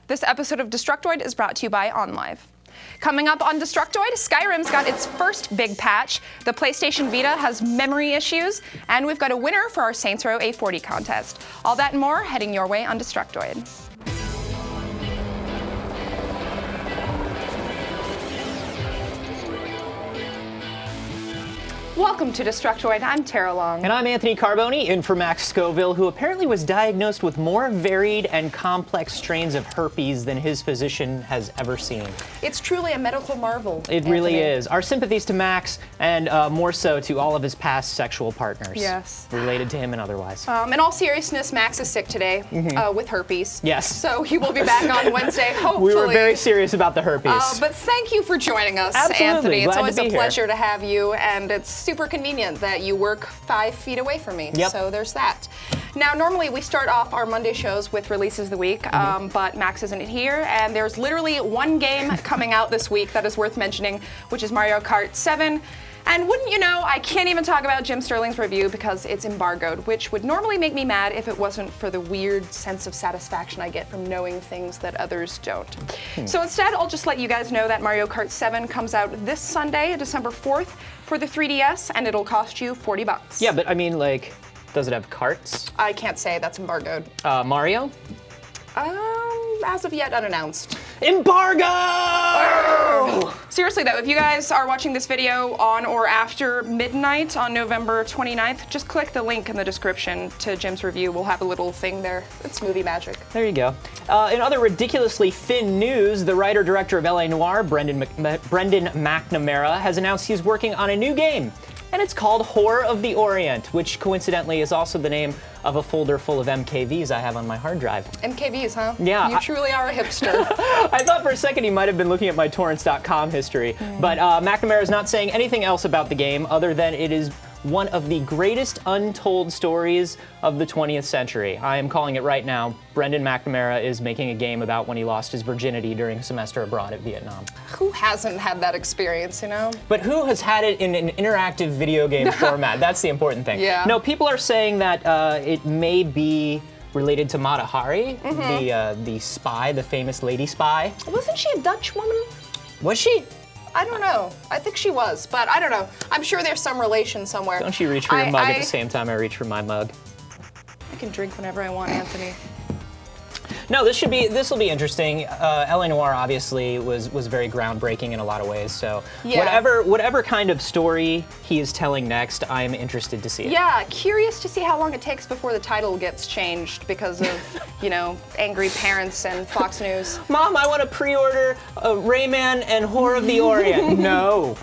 This episode of Destructoid is brought to you by OnLive. Coming up on Destructoid, Skyrim's got its first big patch, the PlayStation Vita has memory issues, and we've got a winner for our Saints Row A40 contest. All that and more heading your way on Destructoid. Welcome to Destructoid. I'm Tara Long. And I'm Anthony Carboni, in for Max Scoville, who apparently was diagnosed with more varied and complex strains of herpes than his physician has ever seen. It's truly a medical marvel. It really is. Our sympathies to Max, and more so to all of his past sexual partners. Yes. Related to him and otherwise. In all seriousness, Max is sick today with herpes. Yes. So he will be back on Wednesday, hopefully. We were very serious about the herpes. But thank you for joining us, Absolutely. Anthony. It's Glad always to be a here. pleasure to have you, and it's super convenient that you work 5 feet away from me. Yep. So there's that. Now, normally we start off our Monday shows with releases of the week, but Max isn't here, and there's literally one game coming out this week that is worth mentioning, which is Mario Kart 7. And wouldn't you know, I can't even talk about Jim Sterling's review because it's embargoed, which would normally make me mad if it wasn't for the weird sense of satisfaction I get from knowing things that others don't. So instead, I'll just let you guys know that Mario Kart 7 comes out this Sunday, December 4th, for the 3DS, and it'll cost you $40. Yeah, but I mean, like, does it have carts? I can't say, that's embargoed. Mario? As of yet, unannounced. Embargo! Seriously though, if you guys are watching this video on or after midnight on November 29th, just click the link in the description to Jim's review. We'll have a little thing there. It's movie magic. There you go. In other ridiculously thin news, the writer-director of LA Noire, Brendan McNamara, has announced he's working on a new game. And it's called Horror of the Orient, which coincidentally is also the name of a folder full of MKVs I have on my hard drive. MKVs, huh? Yeah. You truly are a hipster. I thought for a second he might have been looking at my torrents.com history, but McNamara is not saying anything else about the game other than it is one of the greatest untold stories of the 20th century. I am calling it right now. Brendan McNamara is making a game about when he lost his virginity during a semester abroad at Vietnam. Who hasn't had that experience, you know? But who has had it in an interactive video game format? That's the important thing. Yeah. No, people are saying that it may be related to Mata Hari, the spy, the famous lady spy. Wasn't she a Dutch woman? Was she? I don't know. I think she was, but I don't know. I'm sure there's some relation somewhere. Don't you reach for your mug at the same time I reach for my mug? I can drink whenever I want, Anthony. No, this will be interesting. LA Noire obviously was very groundbreaking in a lot of ways. So yeah. whatever kind of story he is telling next, I'm interested to see it. Yeah, curious to see how long it takes before the title gets changed because of, you know, angry parents and Fox News. Mom, I want to pre-order Rayman and Horror of the Orient. No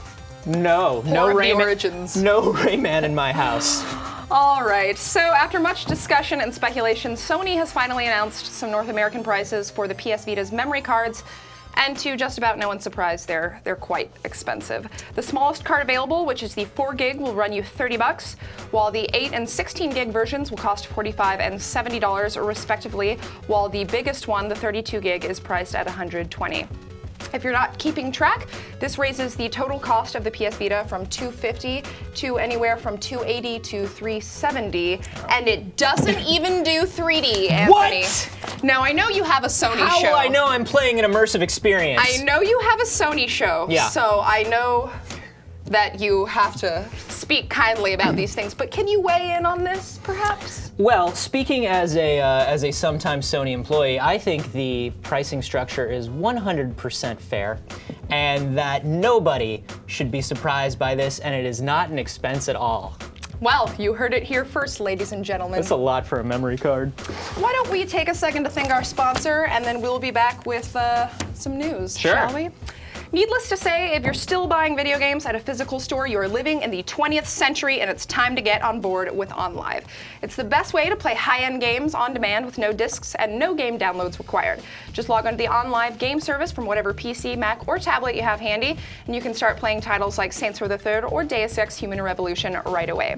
Rayman. Origins. No Rayman in my house. All right, so after much discussion and speculation, Sony has finally announced some North American prices for the PS Vita's memory cards, and to just about no one's surprise, they're quite expensive. The smallest card available, which is the 4 gig, will run you $30, while the 8 and 16 gig versions will cost $45 and $70 respectively, while the biggest one, the 32 gig, is priced at $120. If you're not keeping track, this raises the total cost of the PS Vita from $250 to anywhere from $280 to $370, and it doesn't even do 3D, Anthony. What? Now, I know you have a Sony show. How will I know I'm playing an immersive experience? I know you have a Sony show, Yeah. so I know that you have to speak kindly about these things, but can you weigh in on this, perhaps? Well, speaking as a sometime Sony employee, I think the pricing structure is 100% fair, and that nobody should be surprised by this, and it is not an expense at all. Well, you heard it here first, ladies and gentlemen. That's a lot for a memory card. Why don't we take a second to thank our sponsor, and then we'll be back with some news, Sure. shall we? Needless to say, if you're still buying video games at a physical store, you are living in the 20th century, and it's time to get on board with OnLive. It's the best way to play high-end games on demand with no discs and no game downloads required. Just log on to the OnLive game service from whatever PC, Mac, or tablet you have handy, and you can start playing titles like Saints Row the Third or Deus Ex Human Revolution right away.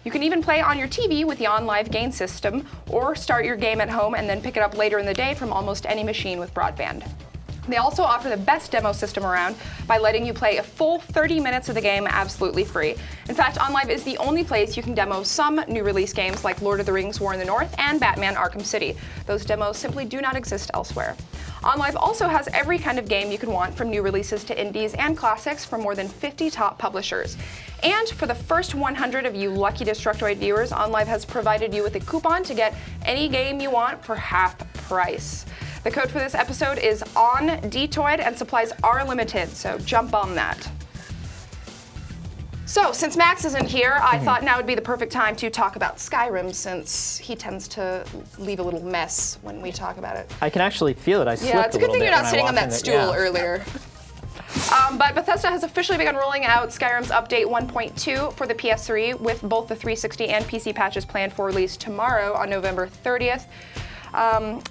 You can even play on your TV with the OnLive game system, or start your game at home and then pick it up later in the day from almost any machine with broadband. They also offer the best demo system around by letting you play a full 30 minutes of the game absolutely free. In fact, OnLive is the only place you can demo some new release games like Lord of the Rings War in the North and Batman Arkham City. Those demos simply do not exist elsewhere. OnLive also has every kind of game you can want, from new releases to indies and classics from more than 50 top publishers. And for the first 100 of you lucky Destructoid viewers, OnLive has provided you with a coupon to get any game you want for half price. The code for this episode is ONDTOID, and supplies are limited, so jump on that. So, since Max isn't here, I thought now would be the perfect time to talk about Skyrim, since he tends to leave a little mess when we talk about it. I can actually feel it. I slipped Yeah, it's a good thing you're not sitting on that it. stool earlier. But Bethesda has officially begun rolling out Skyrim's update 1.2 for the PS3, with both the 360 and PC patches planned for release tomorrow on November 30th.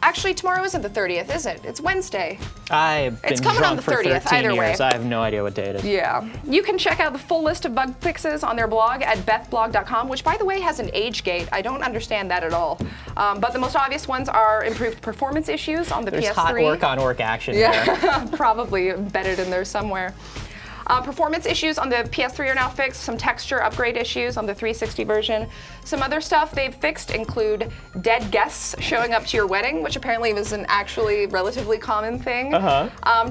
Actually, tomorrow isn't the 30th, is it? It's Wednesday. I've been It's coming on drunk the for 30th, 13 either way. years. I have no idea what day it is. Yeah. You can check out the full list of bug fixes on their blog at bethblog.com, which, by the way, has an age gate. I don't understand that at all. But the most obvious ones are improved performance issues on the There's PS3. hot work-on-work action there. Yeah, probably embedded in there somewhere. Performance issues on the PS3 are now fixed, some texture upgrade issues on the 360 version. Some other stuff they've fixed include dead guests showing up to your wedding, which apparently is an actually relatively common thing.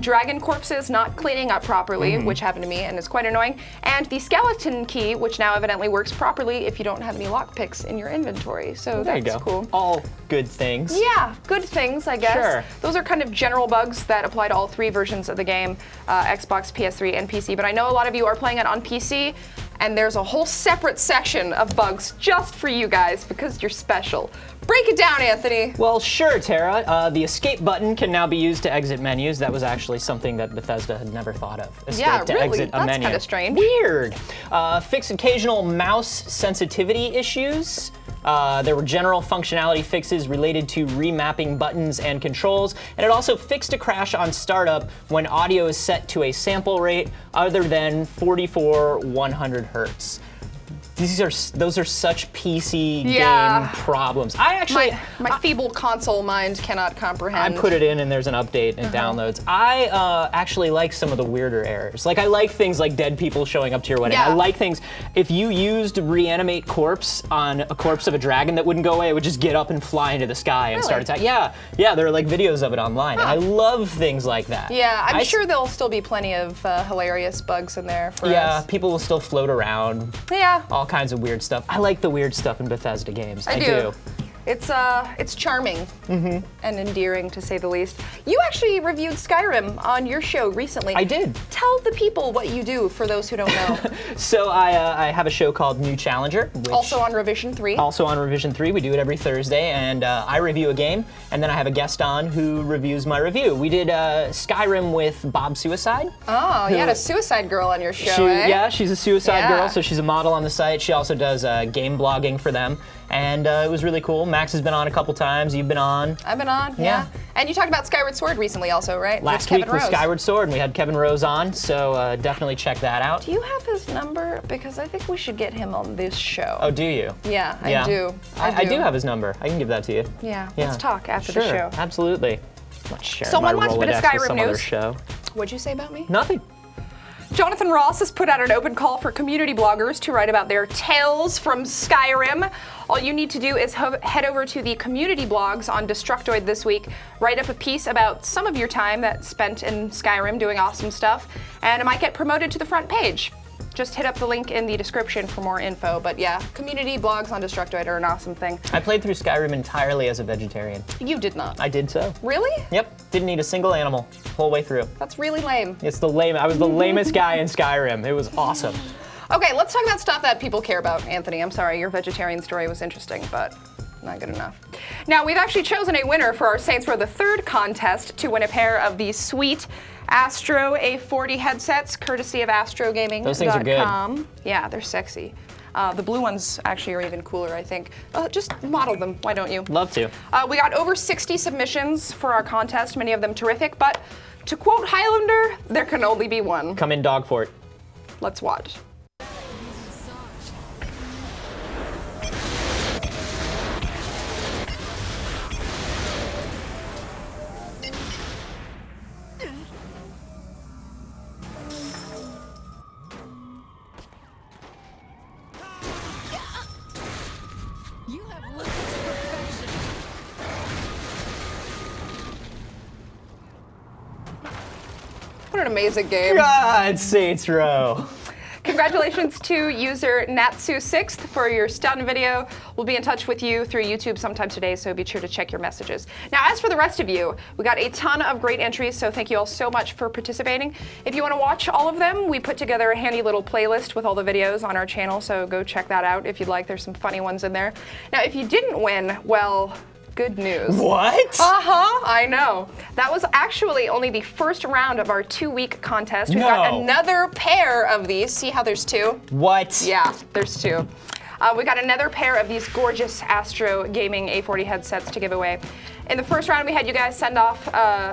Dragon corpses not cleaning up properly, which happened to me and is quite annoying. And the skeleton key, which now evidently works properly if you don't have any lockpicks in your inventory. So There you that's go. cool. All good things. Yeah, good things, I guess. Sure. Those are kind of general bugs that apply to all three versions of the game, Xbox, PS3, and PC. But I know a lot of you are playing it on PC, and there's a whole separate section of bugs just for you guys because you're special. Break it down, Anthony. Well, sure, Tara. The escape button can now be used to exit menus. That was actually something that Bethesda had never thought of. Escape Yeah, to really? exit a That's menu. kinda strange. Weird. Fix occasional mouse sensitivity issues. There were general functionality fixes related to remapping buttons and controls, and it also fixed a crash on startup when audio is set to a sample rate other than 44 100 hertz. Those are such PC game problems. I actually My feeble console mind cannot comprehend. I put it in and there's an update and it downloads. I actually like some of the weirder errors. Like I like things like dead people showing up to your wedding. Yeah. I like things, if you used reanimate corpse on a corpse of a dragon that wouldn't go away, it would just get up and fly into the sky and start attacking. Yeah, there are like videos of it online. And I love things like that. Yeah, I'm sure there'll still be plenty of hilarious bugs in there for us. Yeah, people will still float around. Yeah. All kinds of weird stuff. I like the weird stuff in Bethesda games. I do. It's charming and endearing, to say the least. You actually reviewed Skyrim on your show recently. I did. Tell the people what you do, for those who don't know. So I have a show called New Challenger. Which Also on Revision 3. Also on Revision 3. We do it every Thursday, and I review a game, and then I have a guest on who reviews my review. We did Skyrim with Bob Suicide. Oh, you had a Suicide Girl on your show, eh? Yeah, she's a Suicide Yeah. Girl, so she's a model on the site. She also does game blogging for them, and it was really cool. Max has been on a couple times. You've been on. I've been on, Yeah. And you talked about Skyward Sword recently also, right? Last With week Kevin was Rose. Skyward Sword, and we had Kevin Rose on, so definitely check that out. Do you have his number? Because I think we should get him on this show. Oh, do you? Yeah, I do. I do have his number. I can give that to you. Yeah, let's talk after Sure, the show. absolutely. Let's share Someone my watched a bit of Rolodex with Skyrim some other news. show. What'd you say about me? Nothing. Jonathan Ross has put out an open call for community bloggers to write about their tales from Skyrim. All you need to do is head over to the community blogs on Destructoid this week, write up a piece about some of your time that's spent in Skyrim doing awesome stuff, and it might get promoted to the front page. Just hit up the link in the description for more info. But yeah, community blogs on Destructoid are an awesome thing. I played through Skyrim entirely as a vegetarian. You did not. I did so. Really? Yep. Didn't eat a single animal whole way through. That's really lame. It's the lame. I was the lamest guy in Skyrim. It was awesome. Okay, let's talk about stuff that people care about, Anthony. I'm sorry, your vegetarian story was interesting, but not good enough. Now, we've actually chosen a winner for our Saints Row the Third contest to win a pair of these sweet Astro A40 headsets, courtesy of AstroGaming.com. Those things are good. Yeah, they're sexy. The blue ones actually are even cooler, I think. Just model them, why don't you? Love to. We got over 60 submissions for our contest, many of them terrific, but to quote Highlander, there can only be one. Come in, dog fort. Let's watch. an amazing game. God, Saints Row. Congratulations to user Natsu6th for your stunt video. We'll be in touch with you through YouTube sometime today, so be sure to check your messages. Now, as for the rest of you, we got a ton of great entries, so thank you all so much for participating. If you want to watch all of them, we put together a handy little playlist with all the videos on our channel, so go check that out if you'd like. There's some funny ones in there. Now, if you didn't win, well, good news. What? I know. That was actually only the first round of our 2-week contest. We've got another pair of these. See how there's 2? What? Yeah, there's 2. We got another pair of these gorgeous Astro Gaming A40 headsets to give away. In the first round, we had you guys send off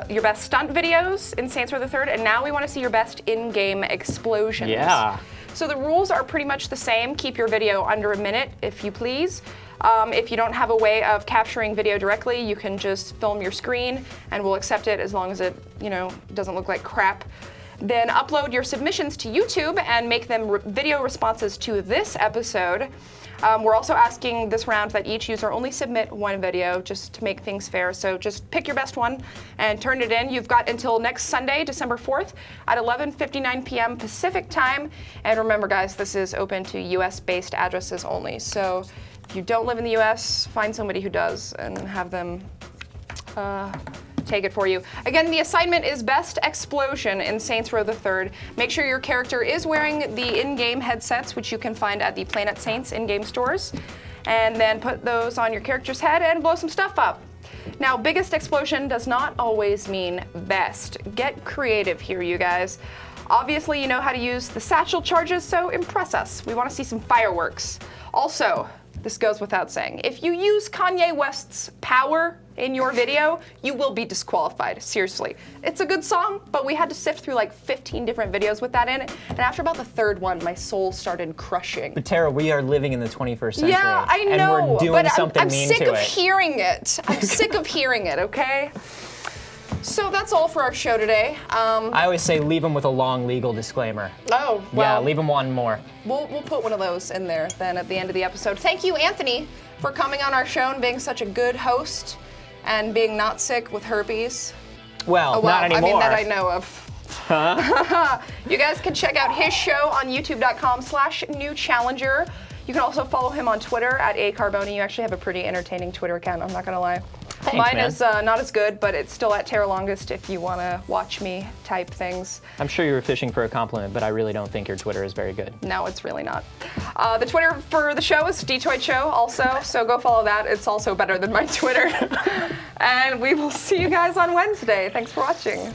your best stunt videos in Saints Row the Third, and now we want to see your best in-game explosions. Yeah. So the rules are pretty much the same. Keep your video under a minute, if you please. If you don't have a way of capturing video directly, you can just film your screen and we'll accept it as long as it, doesn't look like crap. Then upload your submissions to YouTube and make them video responses to this episode. We're also asking this round that each user only submit 1 video just to make things fair. So just pick your best one and turn it in. You've got until next Sunday, December 4th at 11:59 p.m. Pacific time. And remember, guys, this is open to US-based addresses only. So if you don't live in the US, find somebody who does and have them take it for you. Again, the assignment is Best Explosion in Saints Row the Third. Make sure your character is wearing the in-game headsets, which you can find at the Planet Saints in-game stores. And then put those on your character's head and blow some stuff up. Now, biggest explosion does not always mean best. Get creative here, you guys. Obviously, you know how to use the satchel charges, so impress us. We want to see some fireworks. Also, this goes without saying, if you use Kanye West's Power in your video, you will be disqualified, seriously. It's a good song, but we had to sift through like 15 different videos with that in it, and after about the 3rd one, my soul started crushing. But Tara, we are living in the 21st century. Yeah, I know, and we're doing but something I'm mean sick to of it. hearing it. I'm sick of hearing it, okay? So that's all for our show today. I always say leave them with a long legal disclaimer. Oh, well. Yeah, leave them one more. We'll put one of those in there then at the end of the episode. Thank you, Anthony, for coming on our show and being such a good host and being not sick with herpes. Well, not anymore. I mean, that I know of. Huh? You guys can check out his show on youtube.com/newchallenger. You can also follow him on Twitter at Carboni. You actually have a pretty entertaining Twitter account, I'm not gonna lie. Thanks, Mine man. is not as good, but it's still at Terra Longest if you want to watch me type things. I'm sure you were fishing for a compliment, but I really don't think your Twitter is very good. No, it's really not. The Twitter for the show is Detoid Show also, so go follow that. It's also better than my Twitter. And we will see you guys on Wednesday. Thanks for watching.